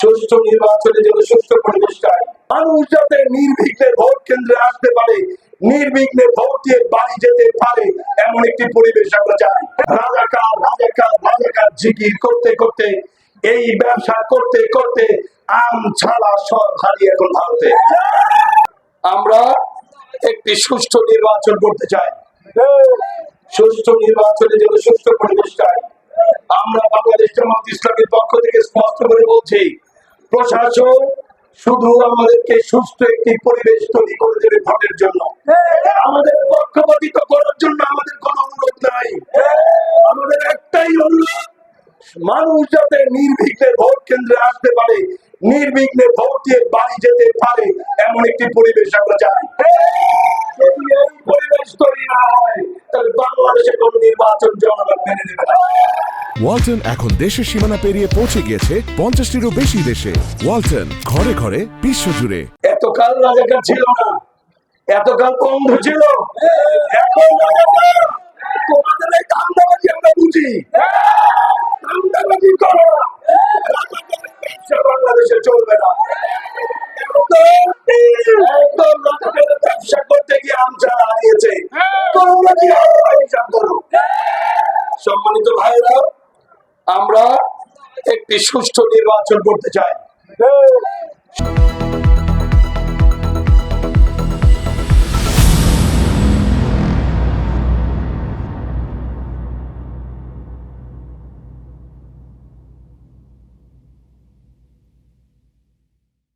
সুষ্ঠু নির্বাচনের জন্য সুষ্ঠু পরিবেশ চাই। মানুষ যাতে নির্বিঘ্নে ভোট কেন্দ্রে আসতে পারে, নির্বিঘ্নে ভোট দিয়ে বাড়ি যেতে পারে, এমন একটি পরিবেশ আমরা চাই। রাজাকার রাজাকার রাজাকার জিকির করতে করতে, এই ব্যবসা করতে করতে আম ছাড়া সব হারিয়ে এখন ভারতে। আমরা একটি সুষ্ঠু নির্বাচন করতে চাই। সুষ্ঠু নির্বাচনের জন্য সুষ্ঠু পরিবেশ চাই। আমরা বাংলাদেশ জামাত ইসলামীর পক্ষ থেকে স্পষ্ট করে বলছি, প্রশাসন শুধু আমাদেরকে সুষ্ঠু একটি পরিবেশ তৈরি করে দেবে ভোটের জন্য, আমাদের পক্ষপাতিত্ব করার জন্য আমাদের কোনো অনুরোধ নাই। আমাদের একটাই অনুরোধ, মানুষ যাতে নির্বিঘ্নে ভোট কেন্দ্রে আসতে পারে, নির্বিঘ্নে ভোট দিয়ে বাড়ি যেতে পারে, এমন একটি পরিবেশ আমরা চাই। যদি এই পরিবেশ তৈরি না হয়, তাহলে বাংলাদেশে কোন নির্বাচন জনগণ মেনে নেবে না। ওয়ালটন এখন দেশের সীমানা পেরিয়ে পৌঁছে গিয়েছে 50টিরও বেশি দেশে। ওয়ালটন, ঘরে ঘরে বিশ্বজুড়ে। এতকাল রাজাকার ছিল না, এতকাল বন্ধু ছিল, এখন রাজাকার। তোমাদের এই ধান্দাবাজি আমরা বুঝি। ধান্দাবাজি করো না, রাজাকারের ব্যবসা বাংলাদেশে চলবে না। একদম রাজাকারের ব্যবসা করতে গিয়ে আমচা হারিয়েছে। তোমরা কি হিসাব করো? সম্মানিত ভাইরা, আমরা একটি সুষ্ঠু নির্বাচন করতে চাই।